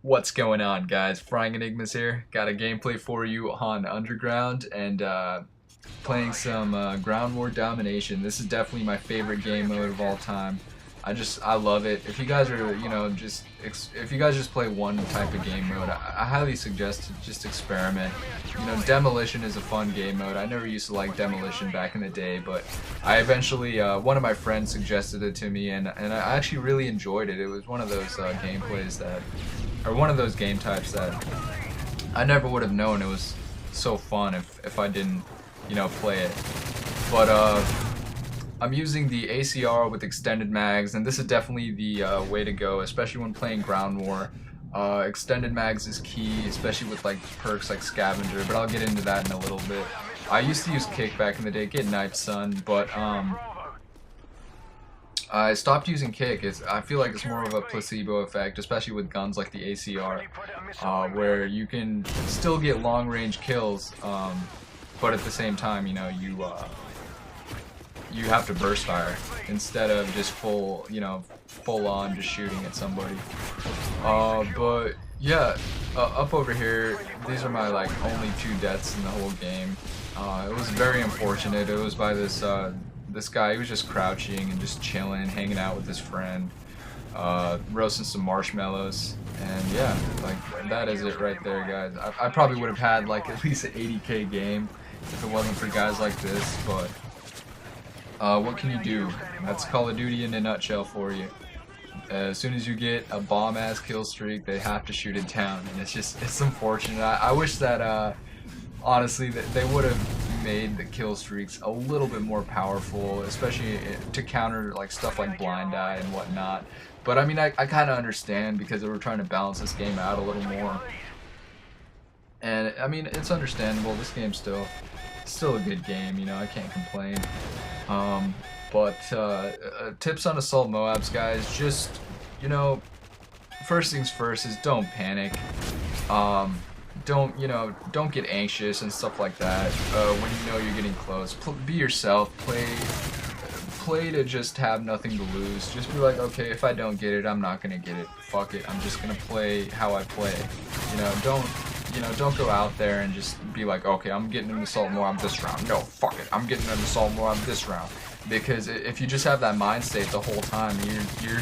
What's going on, guys? Frying Enigmas here. Got a gameplay for you on Underground and playing some Ground War Domination. This is definitely my favorite game mode of all time. I love it. If you guys are, if you guys just play one type of game mode, I highly suggest to just experiment. Demolition is a fun game mode. I never used to like Demolition back in the day, but I eventually, one of my friends suggested it to me, and I actually really enjoyed it. It was one of those gameplays that, or one of those game types that I never would have known it was so fun if I didn't, play it. But I'm using the ACR with extended mags, and this is definitely the way to go, especially when playing Ground War. Extended mags is key, especially with like perks like Scavenger, but I'll get into that in a little bit. I used to use Kick back in the day, get knifed son, but I stopped using Kick. I feel like it's more of a placebo effect, especially with guns like the ACR, where you can still get long range kills, but at the same time, you have to burst fire instead of just full on just shooting at somebody. But yeah, up over here, these are my like only 2 deaths in the whole game. It was very unfortunate. It was by this guy. He was just crouching and just chilling, hanging out with his friend, roasting some marshmallows, and yeah, like that is it right there, guys. I probably would have had like at least an 80k game if it wasn't for guys like this, but what can you do? That's Call of Duty in a nutshell for you. As soon as you get a bomb-ass kill streak, they have to shoot it down, and it's unfortunate. I wish that, honestly, that they would have made the kill streaks a little bit more powerful, especially to counter like stuff like blind eye and whatnot. But I mean, I kind of understand because they were trying to balance this game out a little more. And I mean, it's understandable. This game's still a good game, I can't complain. But tips on assault Moabs, guys. Just, first things first is don't panic. Don't get anxious and stuff like that when you know you're getting close. Be yourself. Play to just have nothing to lose. Just be like, okay, if I don't get it, I'm not gonna get it. Fuck it. I'm just gonna play how I play. Don't go out there and just be like, okay, I'm getting an assault Moab this round. No, fuck it. I'm getting an assault Moab this round. Because if you just have that mind state the whole time, you're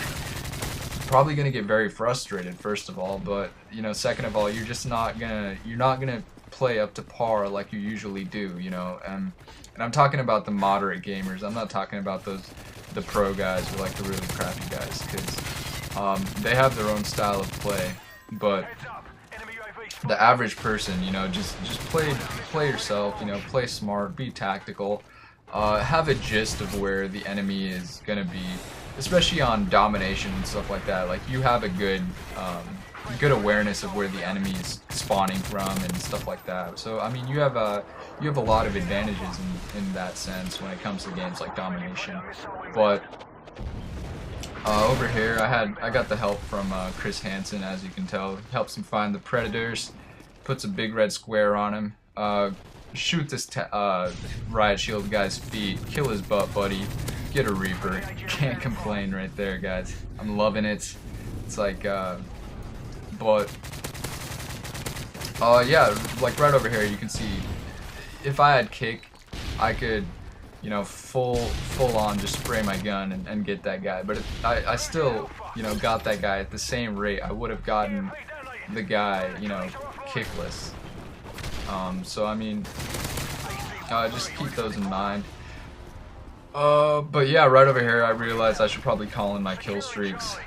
probably gonna get very frustrated, first of all, but second of all, you're not gonna play up to par like you usually do, and I'm talking about the moderate gamers. I'm not talking about the pro guys or like the really crappy guys, because they have their own style of play, but the average person, just play yourself, play smart, be tactical, have a gist of where the enemy is gonna be, especially on domination and stuff like that. Like, you have a good awareness of where the enemy is spawning from and stuff like that. So I mean, you have a lot of advantages in that sense when it comes to games like Domination. But over here, I got the help from Chris Hansen, as you can tell. Helps him find the predators, puts a big red square on him. Shoot this riot shield guy's feet, kill his butt, buddy. Get a Reaper. Can't complain right there, guys. I'm loving it. It's like, yeah, like right over here, you can see if I had Kick, I could, full on just spray my gun and get that guy. But if I still, got that guy at the same rate I would have gotten the guy, kickless. So I mean, just keep those in mind. But yeah, right over here I realized I should probably call in my kill streaks.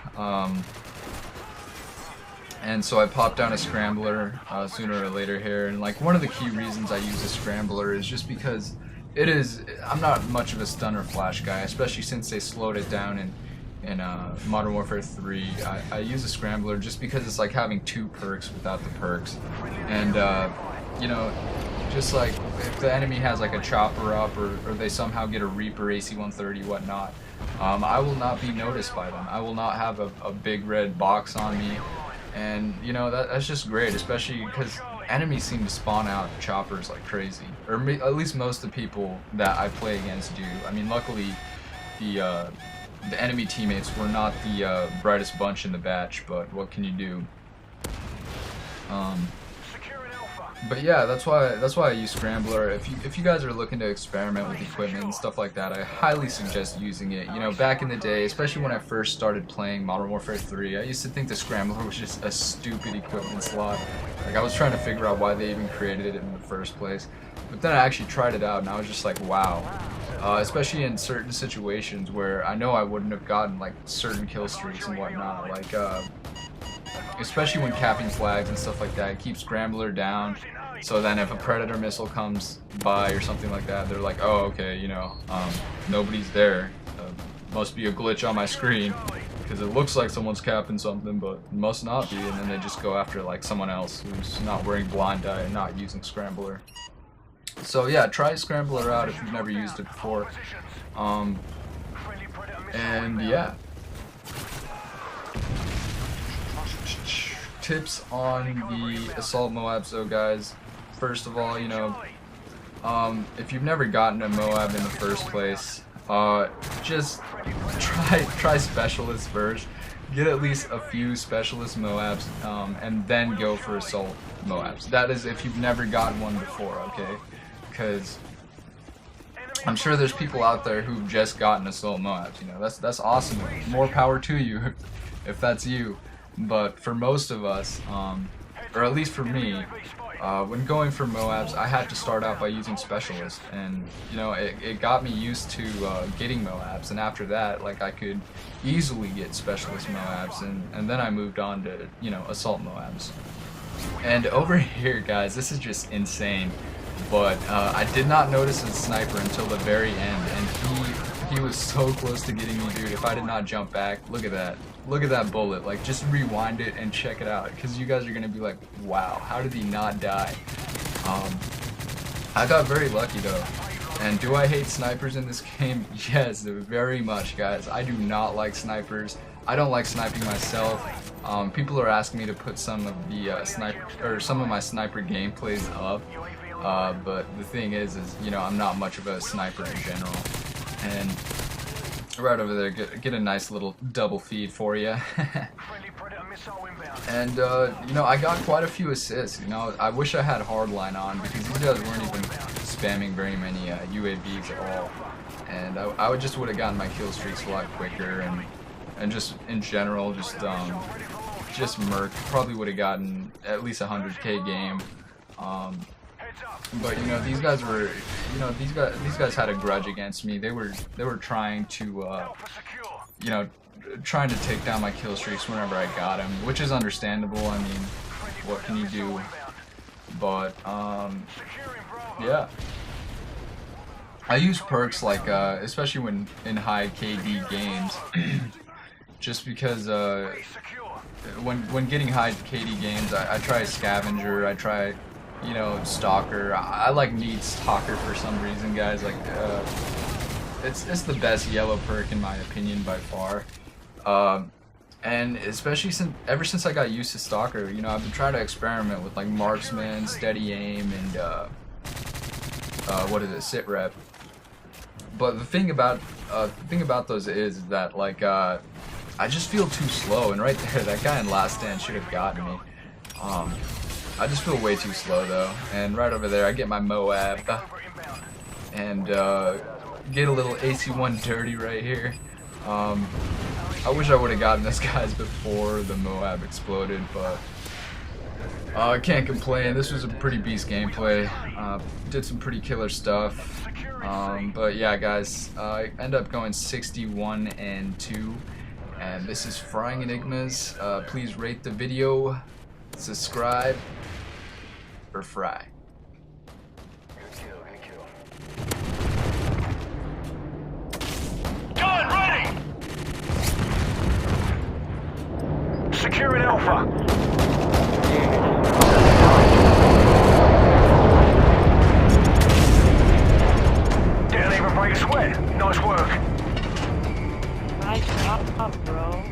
And so I popped down a Scrambler sooner or later here, and like one of the key reasons I use a Scrambler is just because I'm not much of a stunner flash guy, especially since they slowed it down in Modern Warfare 3. I use a Scrambler just because it's like having 2 perks without the perks, and just like if the enemy has like a chopper up or they somehow get a Reaper, AC-130, whatnot, I will not be noticed by them. I will not have a big red box on me, and that's just great, especially because enemies seem to spawn out choppers like crazy, or at least most of the people that I play against do. I mean, luckily the enemy teammates were not the brightest bunch in the batch, but what can you do? But yeah, that's why I use Scrambler. If you guys are looking to experiment with equipment and stuff like that, I highly suggest using it. You know, back in the day, especially when I first started playing Modern Warfare 3, I used to think the Scrambler was just a stupid equipment slot. Like, I was trying to figure out why they even created it in the first place. But then I actually tried it out, and I was just like, wow. Especially in certain situations where I know I wouldn't have gotten like certain kill streaks and whatnot, like especially when capping flags and stuff like that, keep Scrambler down, so then if a Predator missile comes by or something like that, they're like, oh, okay, you know, nobody's there, must be a glitch on my screen, because it looks like someone's capping something, but it must not be, and then they just go after like someone else who's not wearing blind eye and not using Scrambler. So yeah, try Scrambler out if you've never used it before, and yeah. Tips on the Assault Moabs though, guys. First of all, you know, if you've never gotten a Moab in the first place, just try Specialist first. Get at least a few Specialist Moabs, and then go for Assault Moabs. That is if you've never gotten one before, okay? Because I'm sure there's people out there who've just gotten Assault Moabs. You know, that's awesome. More power to you if that's you. But for most of us, or at least for me, when going for Moabs, I had to start out by using Specialist, and you know, it got me used to getting Moabs, and after that, like, I could easily get Specialist Moabs, and then I moved on to, you know, Assault Moabs. And over here, guys, this is just insane, but I did not notice a sniper until the very end, and he was so close to getting me, dude. If I did not jump back, look at that. Look at that bullet. Like, just rewind it and check it out, because you guys are going to be like, wow, how did he not die? I got very lucky, though. And do I hate snipers in this game? Yes, very much, guys. I do not like snipers. I don't like sniping myself. People are asking me to put some of the some of my sniper gameplays up. But the thing is, you know, I'm not much of a sniper in general. And right over there, get a nice little double feed for you. And you know, I got quite a few assists. You know, I wish I had hardline on, because these guys weren't even spamming very many UAVs at all. And I would just would have gotten my kill streaks a lot quicker, and just in general, just murked. Probably would have gotten at least a 100K game. But you know, these guys were, you know, these guys had a grudge against me. They were trying to, you know, trying to take down my kill streaks whenever I got him, which is understandable. I mean, what can you do? But yeah, I use perks like, especially when in high KD games, just because when getting high KD games, I try Scavenger, I try, you know, Stalker. I like Need Stalker for some reason, guys. Like, it's the best yellow perk in my opinion by far. And especially ever since I got used to Stalker, you know, I've been trying to experiment with like Marksman, Steady Aim, and what is it, Sit Rep. But the thing about those is that, like, I just feel too slow, and right there, that guy in Last Stand should have gotten me. I just feel way too slow though, and right over there I get my Moab, and get a little AC-1 dirty right here. I wish I would have gotten this guys before the Moab exploded, but I can't complain. This was a pretty beast gameplay. Did some pretty killer stuff. But yeah, guys, I end up going 61-2, and this is Frying Enigmas. Please rate the video, subscribe, or fry. Gun ready! Securing Alpha. Didn't even break a sweat. Nice work. Nice job, bro.